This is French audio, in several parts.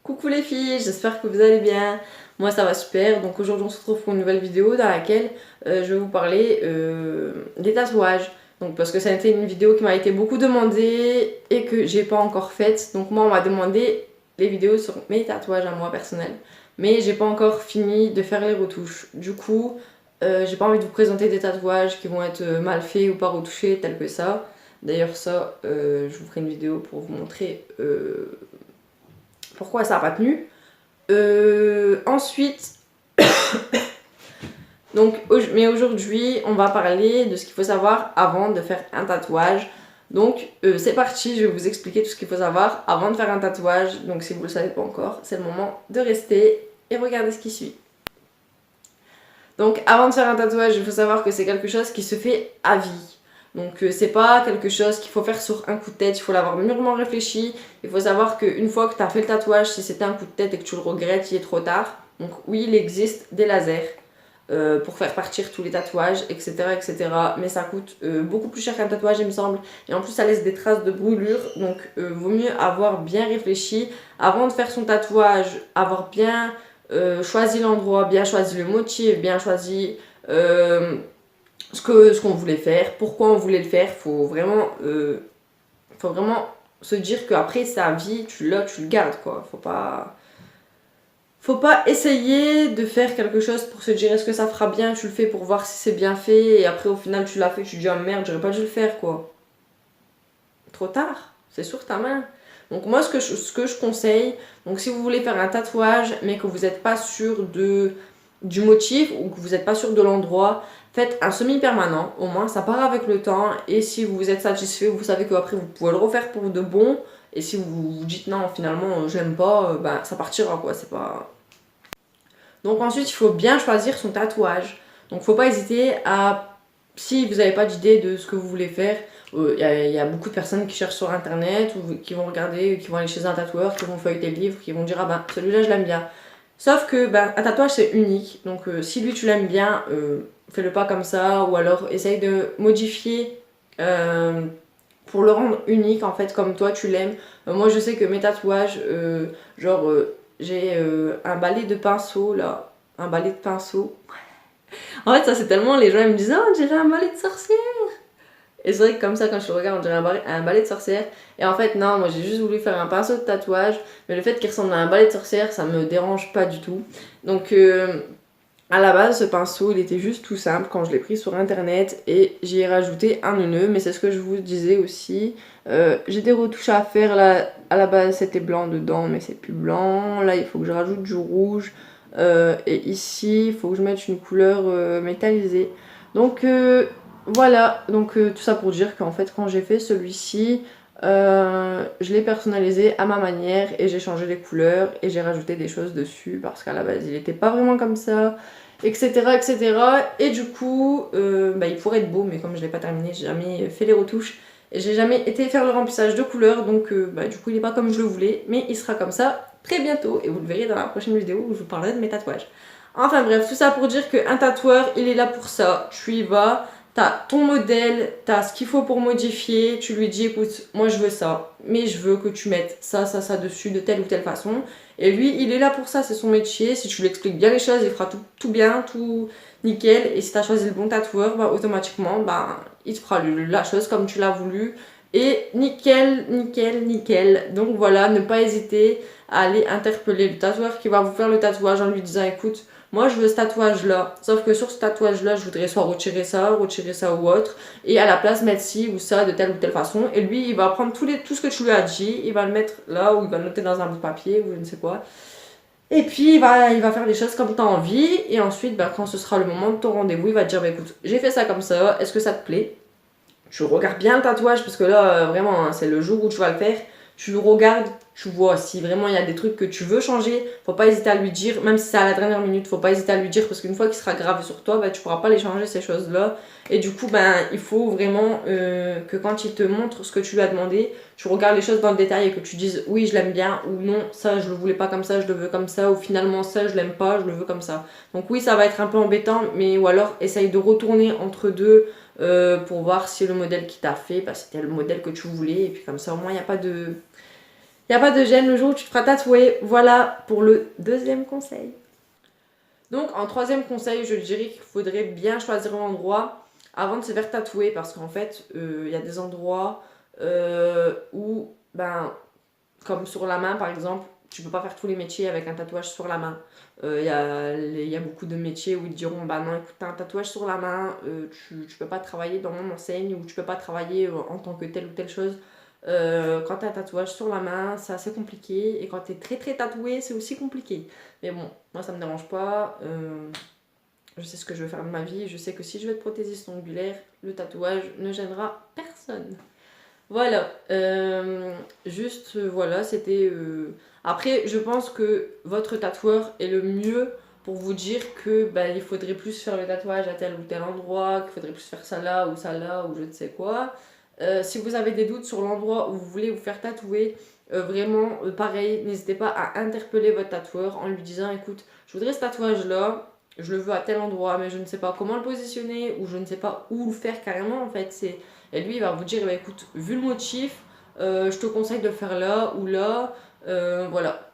Coucou les filles, j'espère que vous allez bien. Moi ça va super. Donc aujourd'hui on se retrouve pour une nouvelle vidéo dans laquelle je vais vous parler des tatouages. Donc parce que ça a été une vidéo qui m'a été beaucoup demandée et que j'ai pas encore faite. Donc moi on m'a demandé les vidéos sur mes tatouages à moi personnels. Mais j'ai pas encore fini de faire les retouches. Du coup j'ai pas envie de vous présenter des tatouages qui vont être mal faits ou pas retouchés tel que ça. D'ailleurs ça je vous ferai une vidéo pour vous montrer pourquoi ça n'a pas tenu. Ensuite, mais aujourd'hui, on va parler de ce qu'il faut savoir avant de faire un tatouage. Donc, c'est parti, je vais vous expliquer tout ce qu'il faut savoir avant de faire un tatouage. Donc, si vous ne le savez pas encore, c'est le moment de rester et regarder ce qui suit. Donc, avant de faire un tatouage, il faut savoir que c'est quelque chose qui se fait à vie. Donc c'est pas quelque chose qu'il faut faire sur un coup de tête, il faut l'avoir mûrement réfléchi. Il faut savoir qu'une fois que tu as fait le tatouage, si c'était un coup de tête et que tu le regrettes, il est trop tard. Donc oui, il existe des lasers pour faire partir tous les tatouages, etc. etc. Mais ça coûte beaucoup plus cher qu'un tatouage, il me semble. Et en plus, ça laisse des traces de brûlure. Donc vaut mieux avoir bien réfléchi avant de faire son tatouage, avoir bien choisi l'endroit, bien choisi le motif, bien choisi ce qu'on voulait faire, pourquoi on voulait le faire. Faut vraiment se dire qu'après sa vie, tu le gardes quoi. Faut pas essayer de faire quelque chose pour se dire est-ce que ça fera bien, tu le fais pour voir si c'est bien fait et après au final tu l'as fait, tu te dis ah merde, j'aurais pas dû le faire quoi. Trop tard, c'est sur ta main. Donc moi ce que je conseille, donc si vous voulez faire un tatouage mais que vous n'êtes pas sûr du motif ou que vous n'êtes pas sûr de l'endroit, faites un semi-permanent, au moins ça part avec le temps et si vous êtes satisfait, vous savez qu'après vous pouvez le refaire pour de bon et si vous vous dites non finalement j'aime pas, ben ça partira quoi, c'est pas... Donc ensuite il faut bien choisir son tatouage, donc faut pas hésiter à, si vous n'avez pas d'idée de ce que vous voulez faire, il y a beaucoup de personnes qui cherchent sur internet ou qui vont regarder, qui vont aller chez un tatoueur, qui vont feuilleter le livre, qui vont dire ah ben celui-là je l'aime bien. Sauf que ben, un tatouage c'est unique, donc si lui tu l'aimes bien, fais-le pas comme ça, ou alors essaye de modifier pour le rendre unique en fait comme toi tu l'aimes. Moi je sais que mes tatouages, j'ai un balai de pinceau là, un balai de pinceau. En fait ça c'est tellement, les gens ils me disent oh on dirait un balai de sorcière. Et c'est vrai que comme ça, quand je le regarde, on dirait un balai de sorcière. Et en fait, non, moi j'ai juste voulu faire un pinceau de tatouage. Mais le fait qu'il ressemble à un balai de sorcière, ça me dérange pas du tout. Donc, à la base, ce pinceau, il était juste tout simple quand je l'ai pris sur internet. Et j'y ai rajouté un nœud. Mais c'est ce que je vous disais aussi. J'ai des retouches à faire. Là, à la base, c'était blanc dedans, mais c'est plus blanc. Là, il faut que je rajoute du rouge. Et ici, il faut que je mette une couleur métallisée. Donc, voilà, donc tout ça pour dire qu'en fait quand j'ai fait celui-ci, je l'ai personnalisé à ma manière et j'ai changé les couleurs et j'ai rajouté des choses dessus parce qu'à la base il n'était pas vraiment comme ça, etc. etc. Et du coup, il pourrait être beau mais comme je l'ai pas terminé, j'ai jamais fait les retouches et j'ai jamais été faire le remplissage de couleurs donc du coup il n'est pas comme je le voulais mais il sera comme ça très bientôt et vous le verrez dans la prochaine vidéo où je vous parlerai de mes tatouages. Enfin bref, tout ça pour dire qu'un tatoueur il est là pour ça, tu y vas. T'as ton modèle, t'as ce qu'il faut pour modifier, tu lui dis écoute, moi je veux ça, mais je veux que tu mettes ça, ça, ça dessus de telle ou telle façon. Et lui, il est là pour ça, c'est son métier. Si tu lui expliques bien les choses, il fera tout bien, tout nickel. Et si t'as choisi le bon tatoueur, bah, automatiquement, bah, il te fera la chose comme tu l'as voulu. Et nickel, nickel, nickel. Donc voilà, ne pas hésiter à aller interpeller le tatoueur qui va vous faire le tatouage en lui disant écoute, moi je veux ce tatouage là, sauf que sur ce tatouage là je voudrais soit retirer ça ou autre, et à la place mettre ci ou ça de telle ou telle façon, et lui il va prendre tout ce que tu lui as dit, il va le mettre là ou il va le noter dans un bout de papier ou je ne sais quoi, et puis il va faire les choses comme tu as envie, et ensuite quand ce sera le moment de ton rendez-vous, il va te dire écoute j'ai fait ça comme ça, est-ce que ça te plaît? Tu regardes bien le tatouage parce que là vraiment hein, c'est le jour où tu vas le faire, tu le regardes, tu vois si vraiment il y a des trucs que tu veux changer, faut pas hésiter à lui dire, même si c'est à la dernière minute, faut pas hésiter à lui dire parce qu'une fois qu'il sera gravé sur toi, tu pourras pas les changer ces choses là. Et du coup il faut vraiment que quand il te montre ce que tu lui as demandé, tu regardes les choses dans le détail et que tu dises oui je l'aime bien ou non ça je le voulais pas comme ça, je le veux comme ça, ou finalement ça je l'aime pas, je le veux comme ça. Donc oui ça va être un peu embêtant, mais ou alors essaye de retourner entre deux pour voir si le modèle qui t'a fait c'était le modèle que tu voulais, et puis comme ça au moins il n'y a pas de Il n'y a pas de gêne le jour où tu te feras tatouer. Voilà pour le deuxième conseil. Donc en troisième conseil, je dirais qu'il faudrait bien choisir l'endroit avant de se faire tatouer parce qu'en fait, il y a des endroits où, ben, comme sur la main par exemple, tu peux pas faire tous les métiers avec un tatouage sur la main. Il y a beaucoup de métiers où ils te diront bah non, écoute, t'as un tatouage sur la main, tu peux pas travailler dans mon enseigne ou tu peux pas travailler en tant que telle ou telle chose. Quand t'as un tatouage sur la main, c'est assez compliqué et quand t'es très très tatoué, c'est aussi compliqué. Mais bon, moi ça me dérange pas. Je sais ce que je veux faire de ma vie. Je sais que si je vais être prothésiste ongulaire, le tatouage ne gênera personne. Voilà. Juste, voilà, c'était... Après, je pense que votre tatoueur est le mieux pour vous dire que bah, il faudrait plus faire le tatouage à tel ou tel endroit, qu'il faudrait plus faire ça là, ou je ne sais quoi. Si vous avez des doutes sur l'endroit où vous voulez vous faire tatouer, vraiment, pareil, n'hésitez pas à interpeller votre tatoueur en lui disant, écoute, je voudrais ce tatouage-là, je le veux à tel endroit, mais je ne sais pas comment le positionner, ou je ne sais pas où le faire carrément, en fait. Et lui, il va vous dire, bah, écoute, vu le motif, je te conseille de le faire là ou là. Voilà.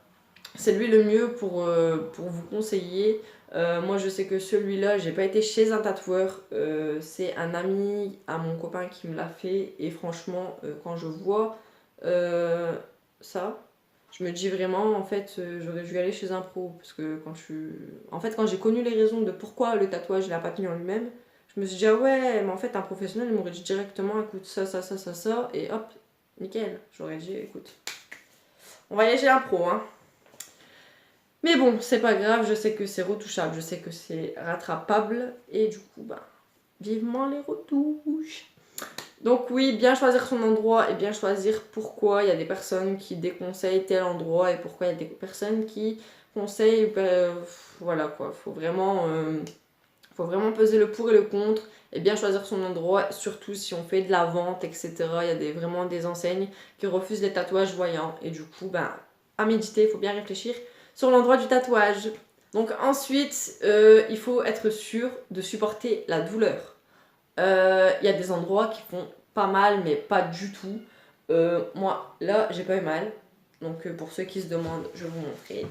C'est lui le mieux pour vous conseiller. Moi, je sais que celui-là, j'ai pas été chez un tatoueur. C'est un ami à mon copain qui me l'a fait. Et franchement, quand je vois ça, je me dis vraiment, en fait, j'aurais dû aller chez un pro. Parce que quand j'ai connu les raisons de pourquoi le tatouage, il a pas tenu en lui-même, je me suis dit, ah ouais, mais en fait, un professionnel, il m'aurait dit directement, écoute, ça, et hop, nickel. J'aurais dit, écoute, on va aller chez un pro, hein. Mais bon, c'est pas grave, je sais que c'est retouchable, je sais que c'est rattrapable, et du coup, bah, vivement les retouches. Donc oui, bien choisir son endroit et bien choisir pourquoi. Il y a des personnes qui déconseillent tel endroit et pourquoi il y a des personnes qui conseillent, voilà quoi, faut vraiment peser le pour et le contre et bien choisir son endroit, surtout si on fait de la vente, etc. Il y a vraiment des enseignes qui refusent les tatouages voyants et du coup, ben, à méditer, il faut bien réfléchir sur l'endroit du tatouage. Donc ensuite, il faut être sûr de supporter la douleur. Il y a des endroits qui font pas mal, mais pas du tout. Moi, là, j'ai pas eu mal. Donc pour ceux qui se demandent, je vais vous montrer.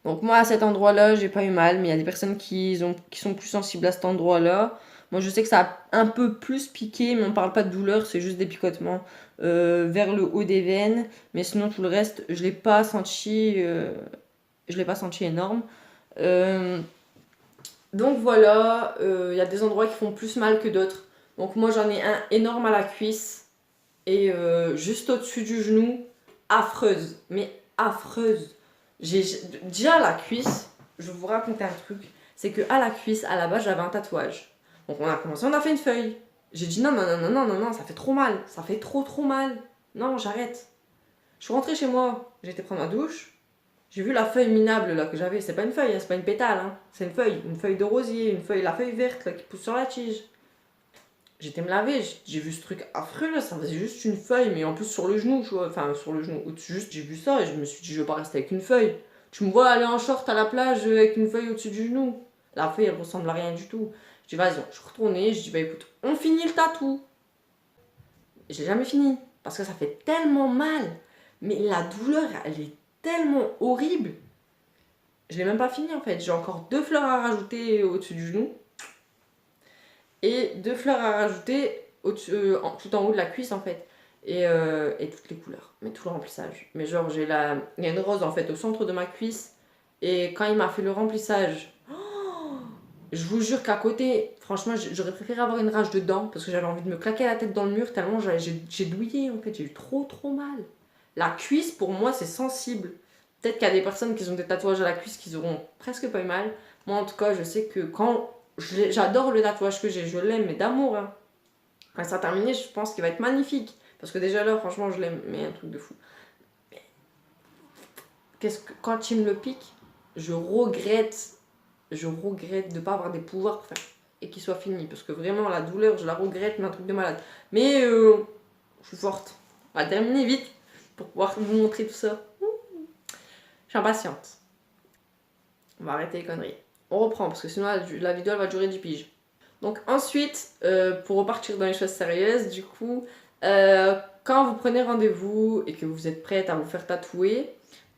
Donc moi, à cet endroit-là, j'ai pas eu mal, mais il y a des personnes qui sont plus sensibles à cet endroit-là. Moi, je sais que ça a un peu plus piqué, mais on parle pas de douleur, c'est juste des picotements vers le haut des veines. Mais sinon, tout le reste, je l'ai pas senti énorme. Donc voilà, il y a des endroits qui font plus mal que d'autres. Donc moi, j'en ai un énorme à la cuisse et juste au-dessus du genou, affreuse, mais affreuse. Déjà la cuisse, je vais vous raconter un truc, c'est que à la cuisse, à la base, j'avais un tatouage. Donc on a commencé, on a fait une feuille. J'ai dit non, non, non, non, non, non, non, ça fait trop mal, ça fait trop, trop mal. Non, j'arrête. Je suis rentrée chez moi, j'ai été prendre ma douche, j'ai vu la feuille minable là que j'avais, c'est pas une feuille, hein, c'est pas une pétale, hein. C'est une feuille de rosier, la feuille verte là, qui pousse sur la tige. J'étais me laver, j'ai vu ce truc affreux là, ça faisait juste une feuille, mais en plus sur le genou, tu vois, enfin sur le genou, au-dessus, juste j'ai vu ça et je me suis dit je vais pas rester avec une feuille. Tu me vois aller en short à la plage avec une feuille au-dessus du genou. La feuille elle ressemble à rien du tout. Je dis vas-y, je suis retournée, je dis bah écoute, on finit le tatou. Et je l'ai jamais fini, parce que ça fait tellement mal, mais la douleur elle est tellement horrible. Je l'ai même pas fini en fait, j'ai encore 2 fleurs à rajouter au-dessus du genou et 2 fleurs à rajouter tout en haut de la cuisse en fait. Et toutes les couleurs, mais tout le remplissage. Mais genre, il y a une rose en fait au centre de ma cuisse. Et quand il m'a fait le remplissage, je vous jure qu'à côté, franchement, j'aurais préféré avoir une rage de dents parce que j'avais envie de me claquer la tête dans le mur tellement j'ai douillé en fait, j'ai eu trop trop mal. La cuisse pour moi c'est sensible. Peut-être qu'il y a des personnes qui ont des tatouages à la cuisse qui auront presque pas eu mal. Moi en tout cas, je sais que quand j'adore le tatouage que j'ai, je l'aime, mais d'amour. Hein. Quand ça sera terminé, je pense qu'il va être magnifique. Parce que déjà là, franchement, je l'aime, mais un truc de fou. Quand il me le pique, je regrette de ne pas avoir des pouvoirs pour faire et qu'il soit fini. Parce que vraiment, la douleur, je la regrette, mais un truc de malade. Mais je suis forte. On va terminer vite pour pouvoir vous montrer tout ça. Je suis impatiente. On va arrêter les conneries. On reprend parce que sinon la vidéo elle va durer 10 piges. Donc ensuite, pour repartir dans les choses sérieuses, du coup, quand vous prenez rendez-vous et que vous êtes prête à vous faire tatouer,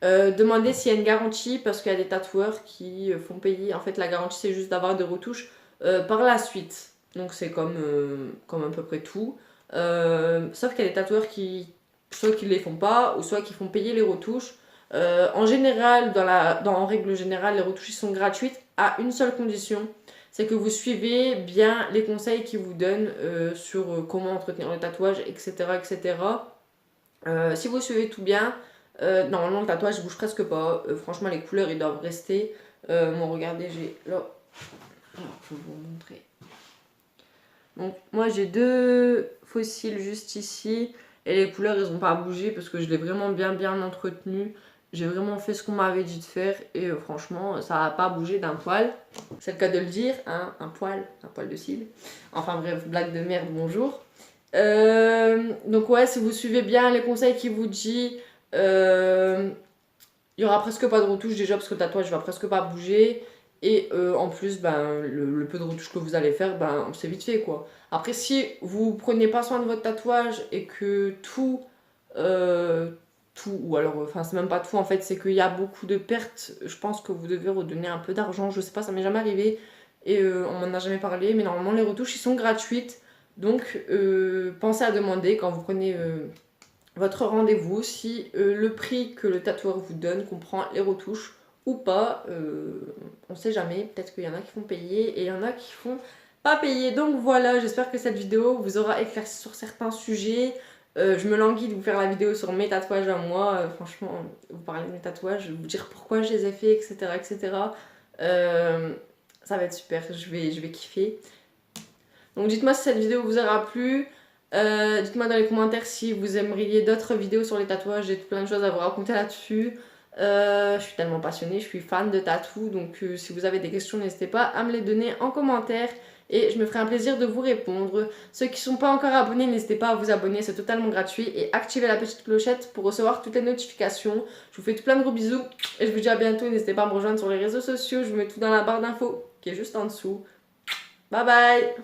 demandez s'il y a une garantie parce qu'il y a des tatoueurs qui font payer. En fait, la garantie, c'est juste d'avoir des retouches par la suite. Donc, c'est comme à peu près tout. Sauf qu'il y a des tatoueurs qui, soit qui les font pas, ou soit qui font payer les retouches. En général, en règle générale, les retouches sont gratuites à une seule condition. C'est que vous suivez bien les conseils qu'ils vous donnent sur comment entretenir le tatouage, etc. etc. Si vous suivez tout bien, normalement le tatouage bouge presque pas. Franchement, les couleurs ils doivent rester. Bon, regardez, j'ai là. Alors, je vais vous montrer. Donc, moi j'ai 2 fossiles juste ici. Et les couleurs ils ont pas bougé parce que je l'ai vraiment bien entretenu. J'ai vraiment fait ce qu'on m'avait dit de faire et franchement ça n'a pas bougé d'un poil. C'est le cas de le dire, hein, un poil de cils. Enfin bref, blague de merde, bonjour. Donc ouais, si vous suivez bien les conseils qu'il vous dit, il y aura presque pas de retouche déjà parce que le tatouage va presque pas bouger. Et en plus, ben, le peu de retouche que vous allez faire, ben, c'est vite fait quoi. Après, si vous prenez pas soin de votre tatouage et que tout, ou alors, enfin, c'est même pas tout en fait, c'est qu'il y a beaucoup de pertes, je pense que vous devez redonner un peu d'argent. Je sais pas, ça m'est jamais arrivé et on m'en a jamais parlé, mais normalement, les retouches ils sont gratuites. Donc, pensez à demander quand vous prenez votre rendez-vous si le prix que le tatoueur vous donne comprend les retouches ou pas. On sait jamais, peut-être qu'il y en a qui font payer et il y en a qui font pas payer. Donc voilà, j'espère que cette vidéo vous aura éclairci sur certains sujets. Je me languis de vous faire la vidéo sur mes tatouages à moi. Franchement, vous parler de mes tatouages, vous dire pourquoi je les ai faits, etc. etc. Ça va être super, je vais kiffer. Donc dites-moi si cette vidéo vous aura plu. Dites-moi dans les commentaires si vous aimeriez d'autres vidéos sur les tatouages. J'ai plein de choses à vous raconter là-dessus. Je suis tellement passionnée, je suis fan de tatou. Donc si vous avez des questions, n'hésitez pas à me les donner en commentaire. Et je me ferai un plaisir de vous répondre. Ceux qui ne sont pas encore abonnés, n'hésitez pas à vous abonner, c'est totalement gratuit. Et activez la petite clochette pour recevoir toutes les notifications. Je vous fais plein de gros bisous. Et je vous dis à bientôt. N'hésitez pas à me rejoindre sur les réseaux sociaux. Je vous mets tout dans la barre d'infos qui est juste en dessous. Bye bye!